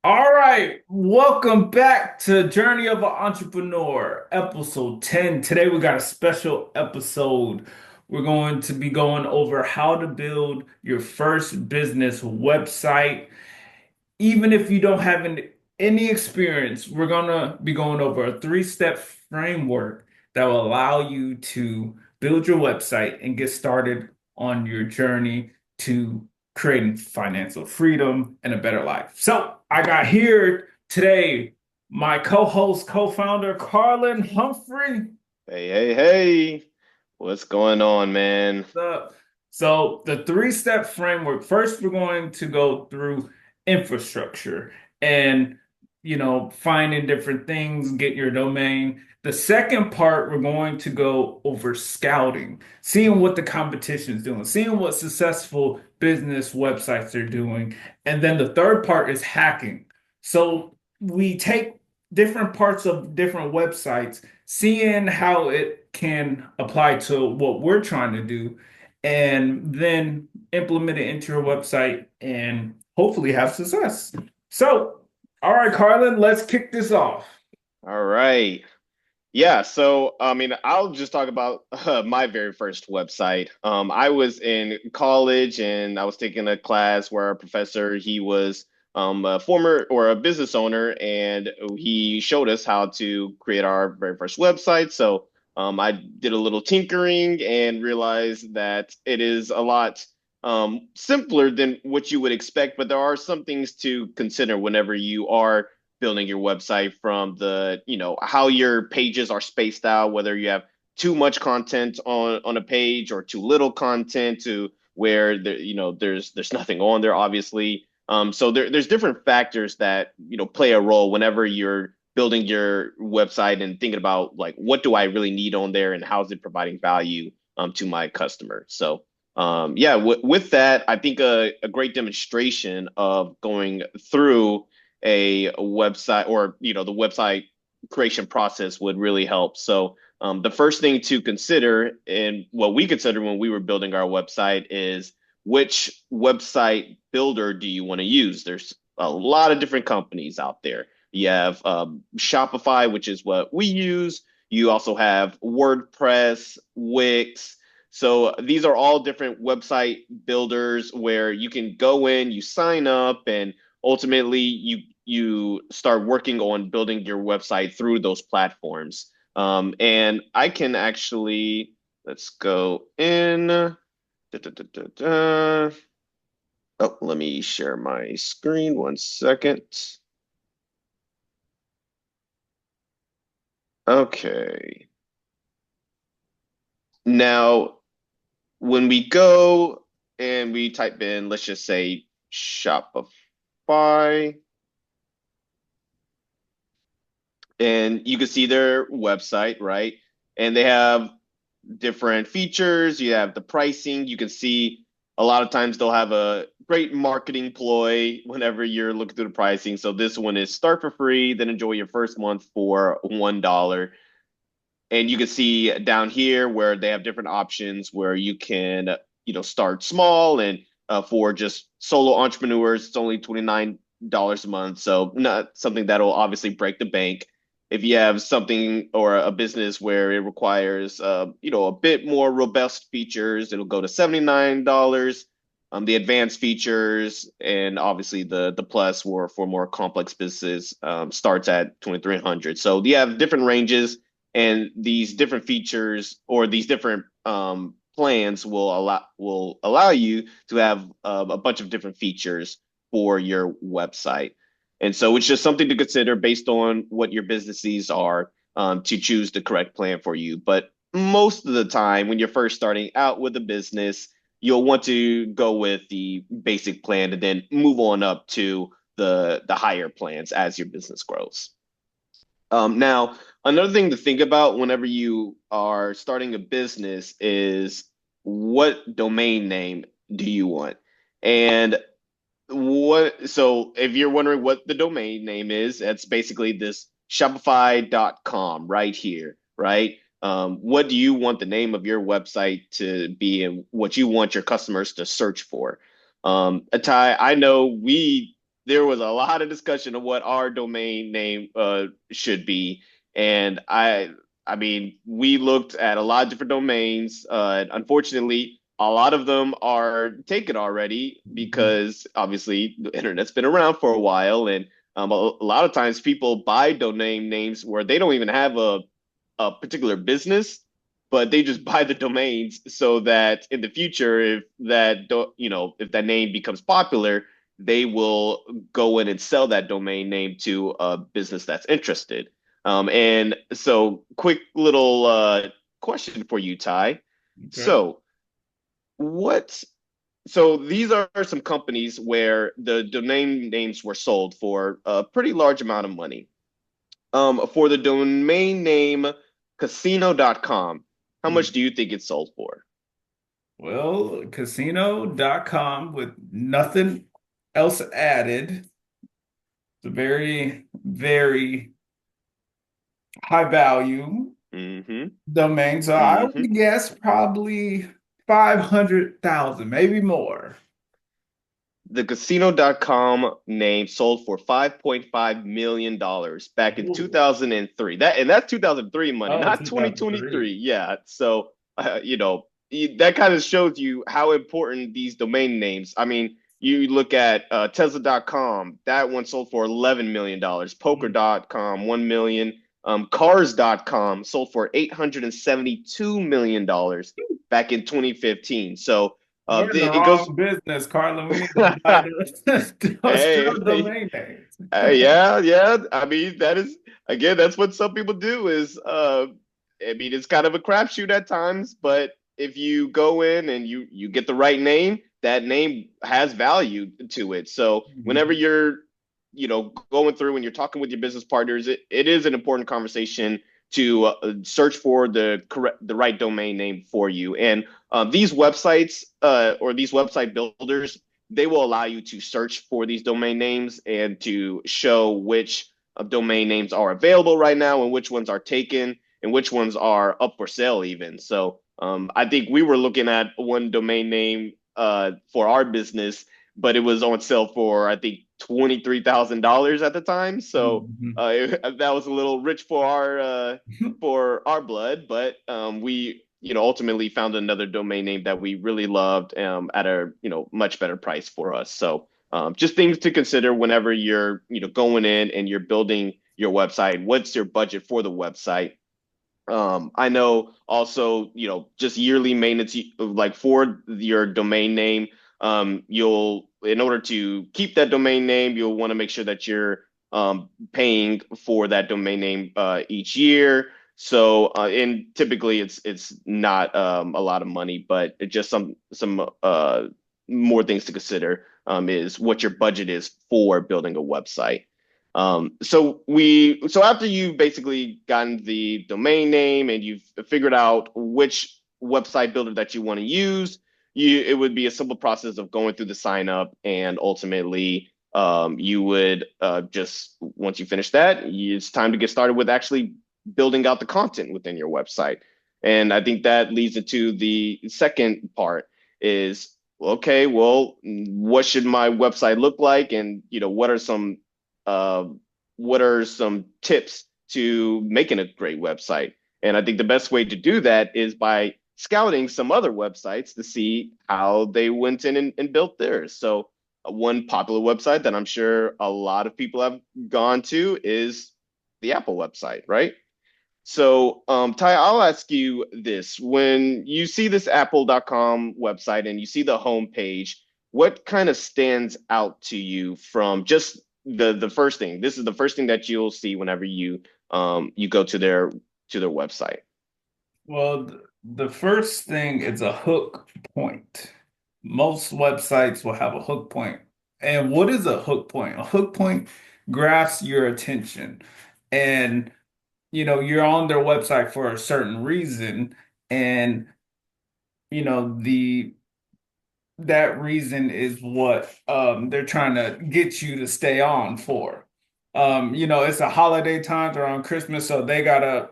All right, welcome back to Journey of an Entrepreneur, episode 10. Today we got a special episode. We're going to be going over how to build your first business website. Even if you don't have any experience, we're going to be going over a three-step framework that will allow you to build your website and get started on your journey to creating financial freedom and a better life. So, I got here today my co-host, co-founder, Carlin Humphrey. Hey, hey, hey. What's going on, man? Up. So the three-step framework, first we're going to go through infrastructure and finding different things, get your domain. The second part, we're going to go over scouting, seeing what the competition is doing, seeing what successful business websites are doing. And then the third part is hacking. So we take different parts of different websites, seeing how it can apply to what we're trying to do and then implement it into your website and hopefully have success. So, all right, Carlin, let's kick this off. All right. Yeah, so I'll just talk about my very first website. I was in college and I was taking a class where our professor, he was a former or a business owner, and he showed us how to create our very first website. So I did a little tinkering and realized that it is a lot simpler than what you would expect, but there are some things to consider whenever you are building your website, from how your pages are spaced out, whether you have too much content on a page or too little content, to where there's nothing on there, obviously. So there's different factors that play a role whenever you're building your website and thinking about, like, what do I really need on there and how is it providing value to my customer. So yeah, with that, I think a great demonstration of going through a website, or the website creation process, would really help. So the first thing to consider, and what we considered when we were building our website, is which website builder do you want to use. There's a lot of different companies out there. You have Shopify, which is what we use. You also have WordPress, Wix. So these are all different website builders where you can go in, you sign up, and ultimately you start working on building your website through those platforms. And I can actually, let's go in. Da, da, da, da, da. Oh, let me share my screen 1 second. Okay. Now, when we go and we type in, let's just say Shopify, and you can see their website, right? And they have different features. You have the pricing. You can see a lot of times they'll have a great marketing ploy whenever you're looking through the pricing. So this one is start for free, then enjoy your first month for $1. And you can see down here where they have different options where you can, start small, and for just solo entrepreneurs, it's only $29 a month. So not something that'll obviously break the bank. If you have something or a business where it requires, a bit more robust features, it'll go to $79. The advanced features, and obviously the plus for more complex businesses, starts at 2,300. So you have different ranges, and these different features, or these different plans, will allow you to have a bunch of different features for your website. And so it's just something to consider based on what your business needs are, to choose the correct plan for you. But most of the time, when you're first starting out with a business, you'll want to go with the basic plan and then move on up to the higher plans as your business grows. Now, another thing to think about whenever you are starting a business is, what domain name do you want? And so if you're wondering what the domain name is, that's basically this Shopify.com right here, right? What do you want the name of your website to be, and what you want your customers to search for? Atai, I know we there was a lot of discussion of what our domain name should be, and I mean, we looked at a lot of different domains. Unfortunately, a lot of them are taken already because obviously the internet's been around for a while, and a lot of times people buy domain names where they don't even have a particular business, but they just buy the domains so that in the future, if that if that name becomes popular, they will go in and sell that domain name to a business that's interested. And so, quick little question for you, Ty. Okay. So, what? So these are some companies where the domain names were sold for a pretty large amount of money. For the domain name casino.com, how much do you think it sold for? Well, casino.com with nothing else added. It's a very, very high value Mm-hmm. domain. So I Mm-hmm. would guess probably 500,000, maybe more. The casino.com name sold for $5.5 million back in Ooh. 2003. That's 2003 money, Oh, not 2003. 2023. Yeah. So, that kind of shows you how important these domain names. I mean, you look at Tesla.com, that one sold for $11 million. Poker.com, 1 million. Cars.com sold for $872 million back in 2015. So, We're in the it goes. wrong business, Carlin. We need to buy those Hey, still domain names. yeah, yeah. I mean, that is again, that's what some people do is I mean, it's kind of a crapshoot at times, but if you go in and you get the right name, that name has value to it. So whenever Mhm. you're, going through and you're talking with your business partners, it is an important conversation to search for the right domain name for you. And these websites or these website builders, they will allow you to search for these domain names and to show which domain names are available right now and which ones are taken and which ones are up for sale even. So I think we were looking at one domain name for our business, but it was on sale for I think $23,000 at the time. So Mhm. that was a little rich for our blood, but we ultimately found another domain name that we really loved at a much better price for us. So just things to consider whenever you're going in and you're building your website. What's your budget for the website? I know also, just yearly maintenance, like for your domain name, in order to keep that domain name, you'll want to make sure that you're paying for that domain name each year. So, and typically it's not a lot of money, but it just some more things to consider is what your budget is for building a website. So after you've basically gotten the domain name and you've figured out which website builder that you want to use, it would be a simple process of going through the sign up and ultimately you would just once you finish that, it's time to get started with actually building out the content within your website. And I think that leads into the second part is okay, well, what should my website look like? And uh, what are some tips to making a great website? And I think the best way to do that is by scouting some other websites to see how they went in and built theirs. So, one popular website that I'm sure a lot of people have gone to is the Apple website, right? So, Ty, I'll ask you this. When you see this apple.com website and you see the homepage, what kind of stands out to you from just the first thing? This is the first thing that you'll see whenever you go to their website. Well, the first thing is a hook point. Most websites will have a hook point. And what is a hook point? A hook point grasps your attention. And, you're on their website for a certain reason. And, the that reason is what they're trying to get you to stay on for. It's a holiday time around Christmas, so they got a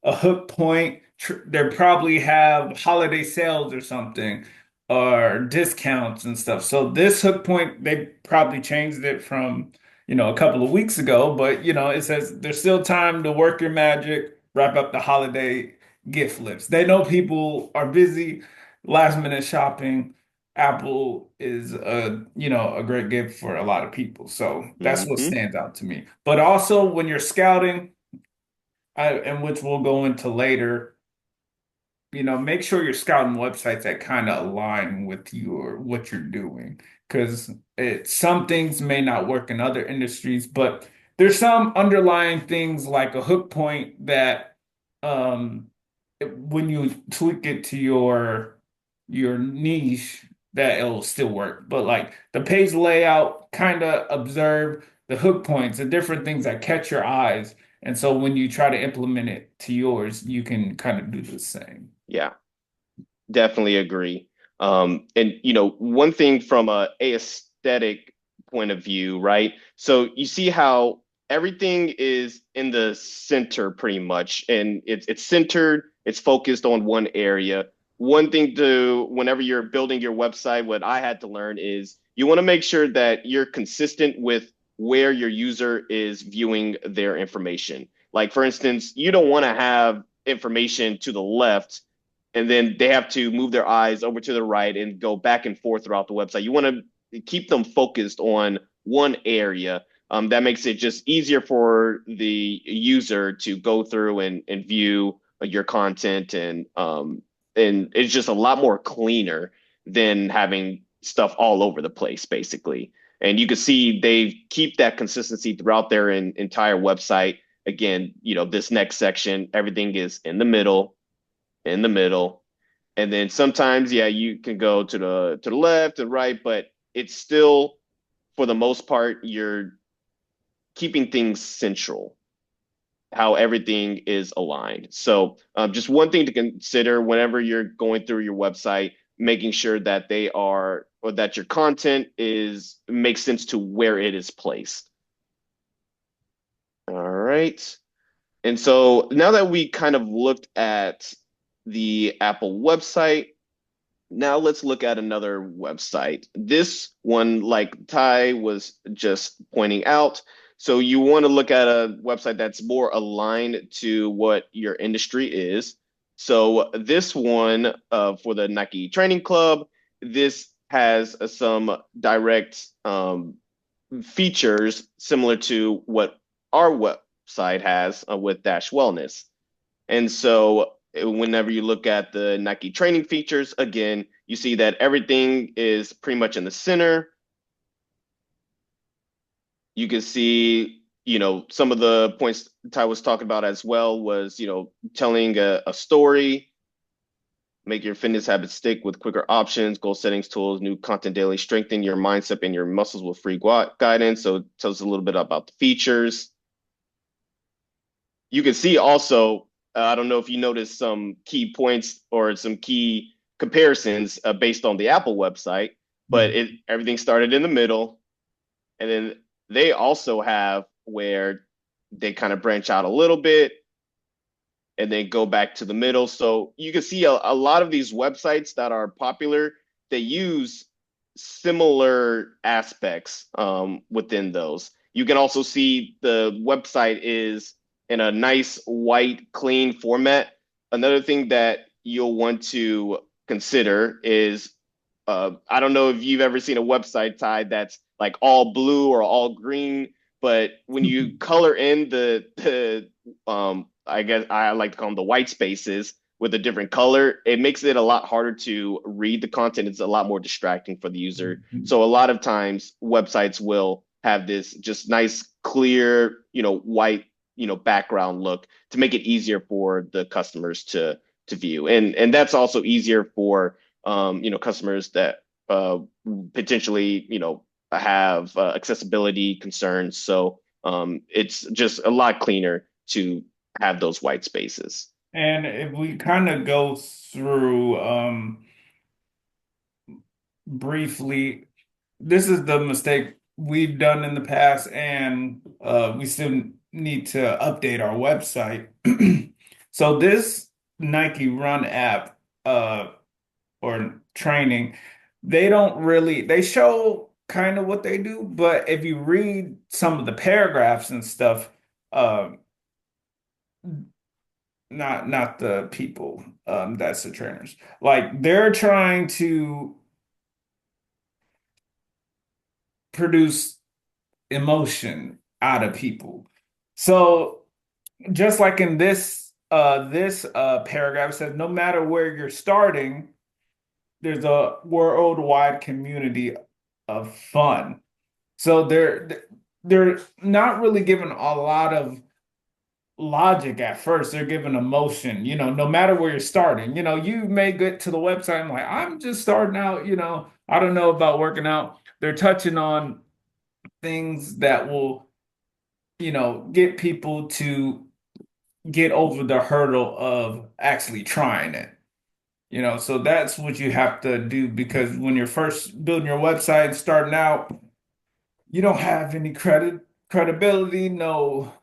hook point. They probably have holiday sales or something. or discounts and stuff. So this hook point, they probably changed it from, a couple of weeks ago, but it says there's still time to work your magic, wrap up the holiday gift lists. They know people are busy, last minute shopping. Apple is a great gift for a lot of people. So that's what Hmm. stands out to me. But also when you're scouting, and which we'll go into later, make sure you're scouting websites that kind of align with your what you're doing. Because some things may not work in other industries, but there's some underlying things like a hook point that um when you tweak it to your niche, that it'll still work. But like the page layout, kind of observe the hook points, the different things that catch your eyes. And so when you try to implement it to yours, you can kind of do the same. Yeah, definitely agree. And one thing from a aesthetic point of view, right? So you see how everything is in the center pretty much, and it's centered, it's focused on one area. One thing to whenever you're building your website, what I had to learn is you want to make sure that you're consistent with where your user is viewing their information. Like for instance, you don't want to have information to the left and then they have to move their eyes over to the right and go back and forth throughout the website. You want to keep them focused on one area. That makes it just easier for the user to go through and view your content, and it's just a lot more cleaner than having stuff all over the place, basically. And you can see they keep that consistency throughout their entire website. Again, this next section, everything is in the middle. And then sometimes, yeah, you can go to the left and right, but it's still, for the most part, you're keeping things central, how everything is aligned. So just one thing to consider whenever you're going through your website, making sure that they are or that your content is makes sense to where it is placed. All right. And so now that we kind of looked at the Apple website, now let's look at another website. This one, like Ty was just pointing out, so you want to look at a website that's more aligned to what your industry is. So this one, for the Nike Training Club, this has some direct features similar to what our website has with Dash Wellness. And so whenever you look at the Nike training features, again, you see that everything is pretty much in the center. You can see, some of the points Ty was talking about as well was, telling a story, make your fitness habits stick with quicker options, goal settings tools, new content daily, strengthen your mindset and your muscles with free guidance. So it tells us a little bit about the features. You can see also, I don't know if you noticed some key points or some key comparisons based on the Apple website, but everything started in the middle, and then they also have where they kind of branch out a little bit and then go back to the middle. So you can see a lot of these websites that are popular, they use similar aspects within those. You can also see the website is in a nice white, clean format. Another thing that you'll want to consider is I don't know if you've ever seen a website, Ty, that's like all blue or all green, but when you color in the I guess I like to call them the white spaces with a different color, it makes it a lot harder to read the content. It's a lot more distracting for the user. So a lot of times websites will have this just nice, clear, white, background look to make it easier for the customers to view. And that's also easier for customers that potentially, have accessibility concerns. So it's just a lot cleaner to have those white spaces. And if we kind of go through briefly, this is the mistake we've done in the past, and we still need to update our website. So this Nike Run app, or training, they don't really they show kind of what they do, but if you read some of the paragraphs and stuff, um, not the people, that's the trainers. Like they're trying to produce emotion out of people. So just like in this paragraph it says, no matter where you're starting, there's a worldwide community of fun. So they're not really given a lot of logic at first. They're given emotion, no matter where you're starting. You may get to the website and like, I'm just starting out, I don't know about working out. They're touching on things that will, get people to get over the hurdle of actually trying it. So that's what you have to do because when you're first building your website and starting out, you don't have any credibility, no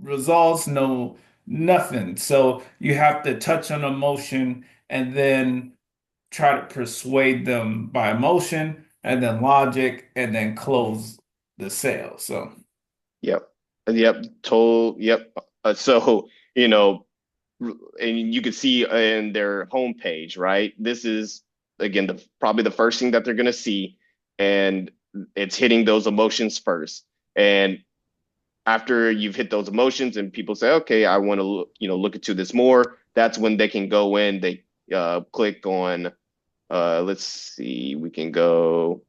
results, no nothing. So you have to touch on emotion and then try to persuade them by emotion and then logic and then close the sale. So Yep. Yep. Yep. So, and you can see in their homepage, right? This is again probably the first thing that they're going to see, and it's hitting those emotions first. And after you've hit those emotions, and people say, "Okay, I want to, look into this more." That's when they can go in. They click on. Let's see. We can go.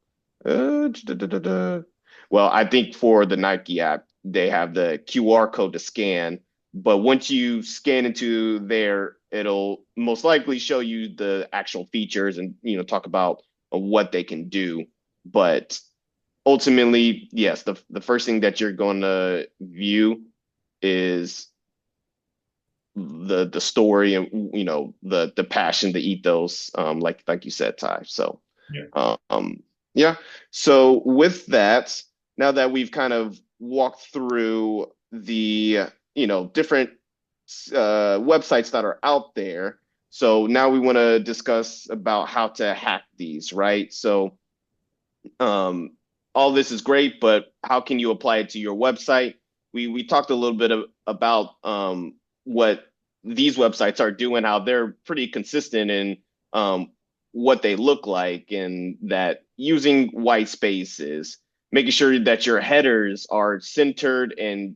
Da, da, da, da. Well, I think for the Nike app, they have the QR code to scan. But once you scan into there, it'll most likely show you the actual features and talk about what they can do. But ultimately, yes, the first thing that you're going to view is the story and the passion, the ethos, like you said, Ty. So yeah. um, yeah. So with that, now that we've kind of walked through the different websites that are out there, so now we want to discuss about how to hack these, right? So um, all this is great, but how can you apply it to your website? We talked a little bit about what these websites are doing, how they're pretty consistent in what they look like, and that using white spaces, making sure that your headers are centered and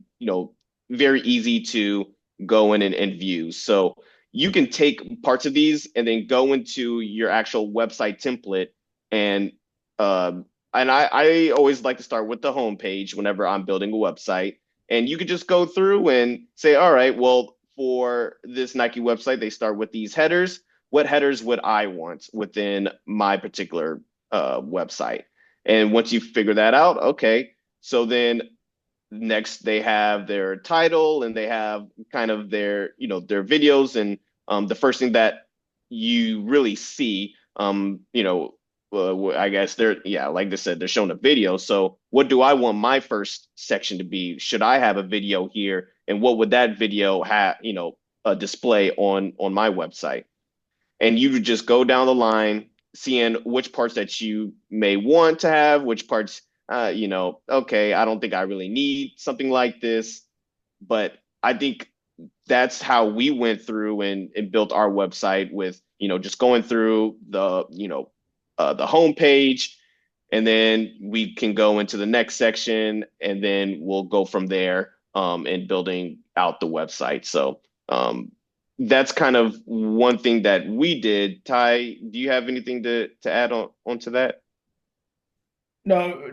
very easy to go in and view. So you can take parts of these and then go into your actual website template and uh, I always like to start with the homepage whenever I'm building a website. And you could just go through and say, all right, well, for this Nike website, they start with these headers. What headers would I want within my particular website? And once you figure that out, okay, so then next they have their title and they have kind of their videos and the first thing that you really see I guess they're yeah, like they said, they're showing a video. So what do I want my first section to be? Should I have a video here? And what would that video have, display on my website? And you would just go down the line, seeing which parts that you may want to have, which parts, okay, I don't think I really need something like this. But I think that's how we went through and built our website with, just going through the homepage, and then we can go into the next section, and then we'll go from there in building out the website. So that's kind of one thing that we did. Ty, do you have anything to add onto that? No,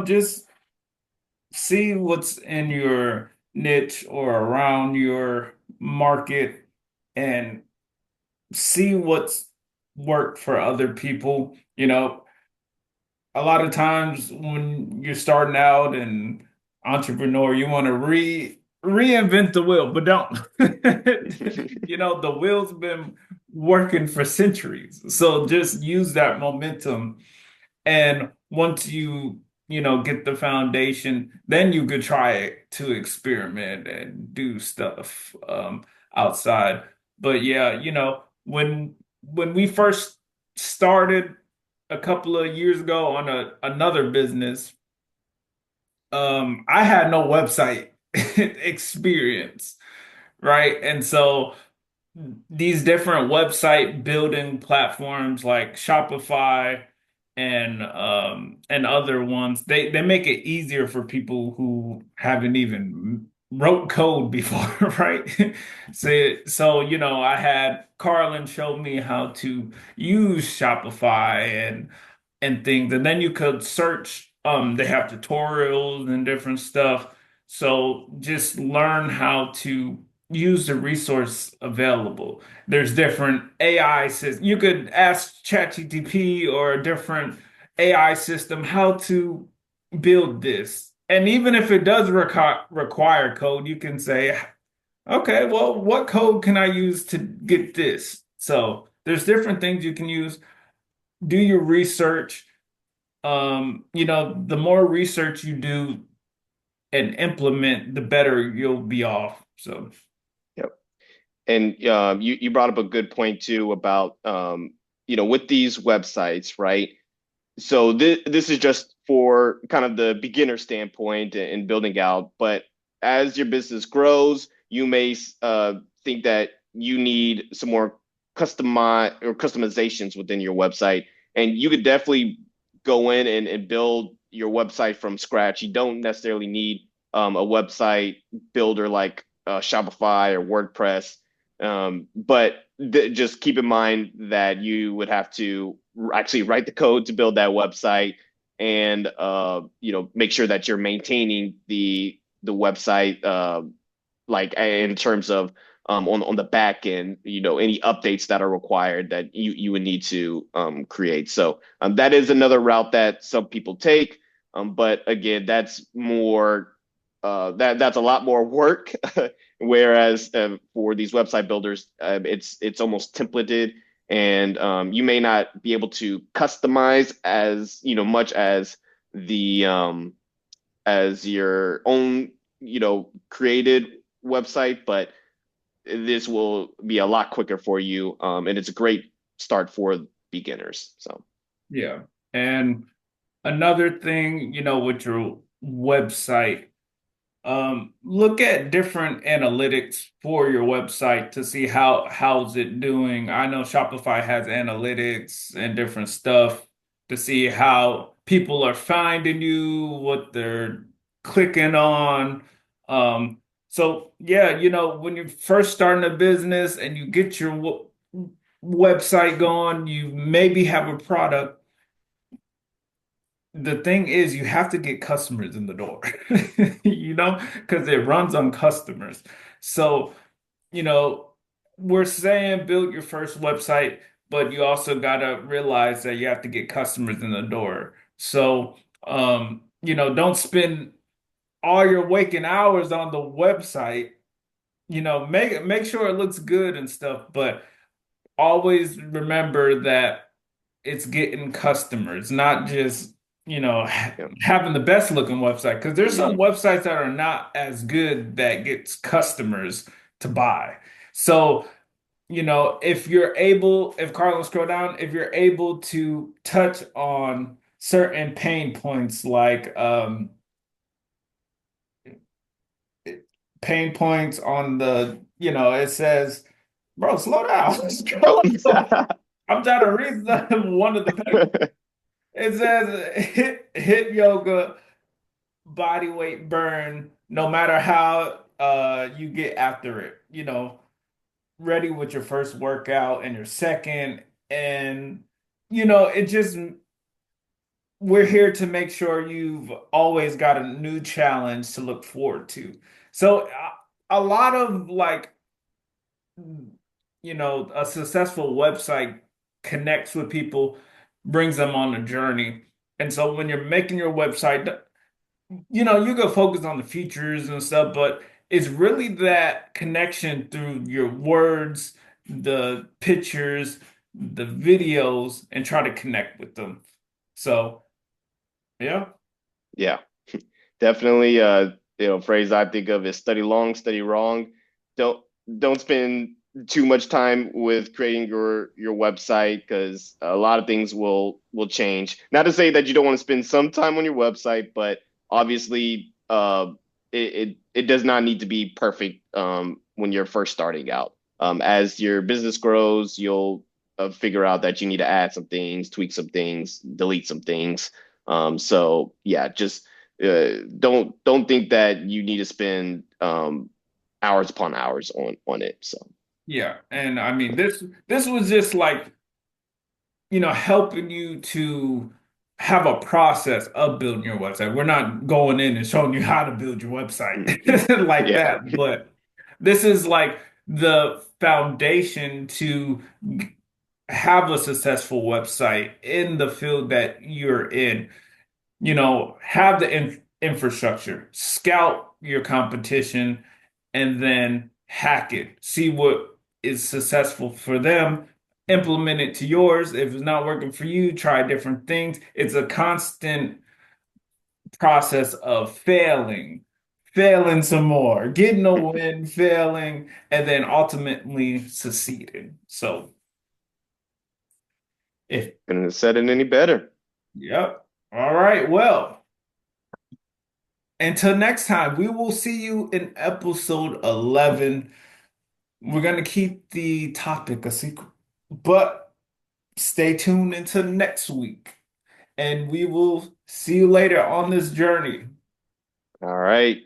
just see what's in your niche or around your market and see what's worked for other people. A lot of times when you're starting out and entrepreneur, you want to reinvent the wheel, but don't. The wheel's been working for centuries. So just use that momentum. And once get the foundation, then you could try to experiment and do stuff outside. But yeah, when when we first started a couple of years ago on another business, I had no website experience, right? And so these different website building platforms like Shopify and other ones, they make it easier for people who haven't even wrote code before, right? So I had Carlin show me how to use Shopify and things, and then you could search. They have tutorials and different stuff. So just learn how to use the resource available. There's different AI systems. You could ask ChatGPT or a different AI system how to build this. And even if it does require code, you can say, okay, well, what code can I use to get this? So there's different things you can use. Do your research. The more research you do and implement, the better you'll be off. So, Yep. And you brought up a good point too about with these websites, right? So this is just for kind of the beginner standpoint in building out, but as your business grows, you may think that you need some more customizations within your website, and you could definitely go in and build your website from scratch. You don't necessarily need a website builder like Shopify or WordPress, but just keep in mind that you would have to actually write the code to build that website, and make sure that you're maintaining the website, like in terms of on the back end, any updates that are required that you would need to create. So that is another route that some people take, but again, that's more that's a lot more work. Whereas for these website builders, it's almost templated, and you may not be able to customize as much as the as your own created website, but this will be a lot quicker for you, and it's a great start for beginners. So yeah. And another thing, with your website, look at different analytics for your website to see how's it doing. I know Shopify has analytics and different stuff to see how people are finding you, what they're clicking on. So yeah, when you're first starting a business and you get your website going, you maybe have a product. The thing is, you have to get customers in the door, because it runs on customers. So, you know, we're saying build your first website, but you also got to realize that you have to get customers in the door. So, don't spend all your waking hours on the website. Make sure it looks good and stuff, but always remember that it's getting customers, not just, yeah. having the best looking website. Because there's some websites that are not as good that gets customers to buy. So, if Carlos scroll down, if you're able to touch on certain pain points like pain points on it says, bro, slow down. Scroll up. I'm trying to read one of the pain. It says hit yoga, body weight burn, no matter how you get after it. Ready with your first workout and your second. And it just we're here to make sure you've always got a new challenge to look forward to. So a lot of like a successful website connects with people, brings them on a journey. And so when you're making your website, you go focus on the features and stuff, but it's really that connection through your words, the pictures, the videos, and try to connect with them. So, yeah. Yeah, definitely. Phrase I think of is study long, study wrong. Don't don't spend too much time with creating your website because a lot of things will change. Not to say that you don't want to spend some time on your website, but obviously, it does not need to be perfect when you're first starting out. As your business grows, you'll figure out that you need to add some things, tweak some things, delete some things. So yeah, just don't think that you need to spend hours upon hours on it. So. Yeah, and I mean this was just like, helping you to have a process of building your website. We're not going in and showing you how to build your website like Yeah. that, but this is like the foundation to have a successful website in the field that you're in. Have the infrastructure, scout your competition, and then hack it. See what is successful for them, implement it to yours. If it's not working for you, try different things. It's a constant process of failing some more, getting a win, failing, and then ultimately succeeding. So, if, Couldn't have said it any better. yep. All right. Well, until next time, we will see you in episode 11. We're going to keep the topic a secret, but stay tuned until next week, and we will see you later on this journey. All right.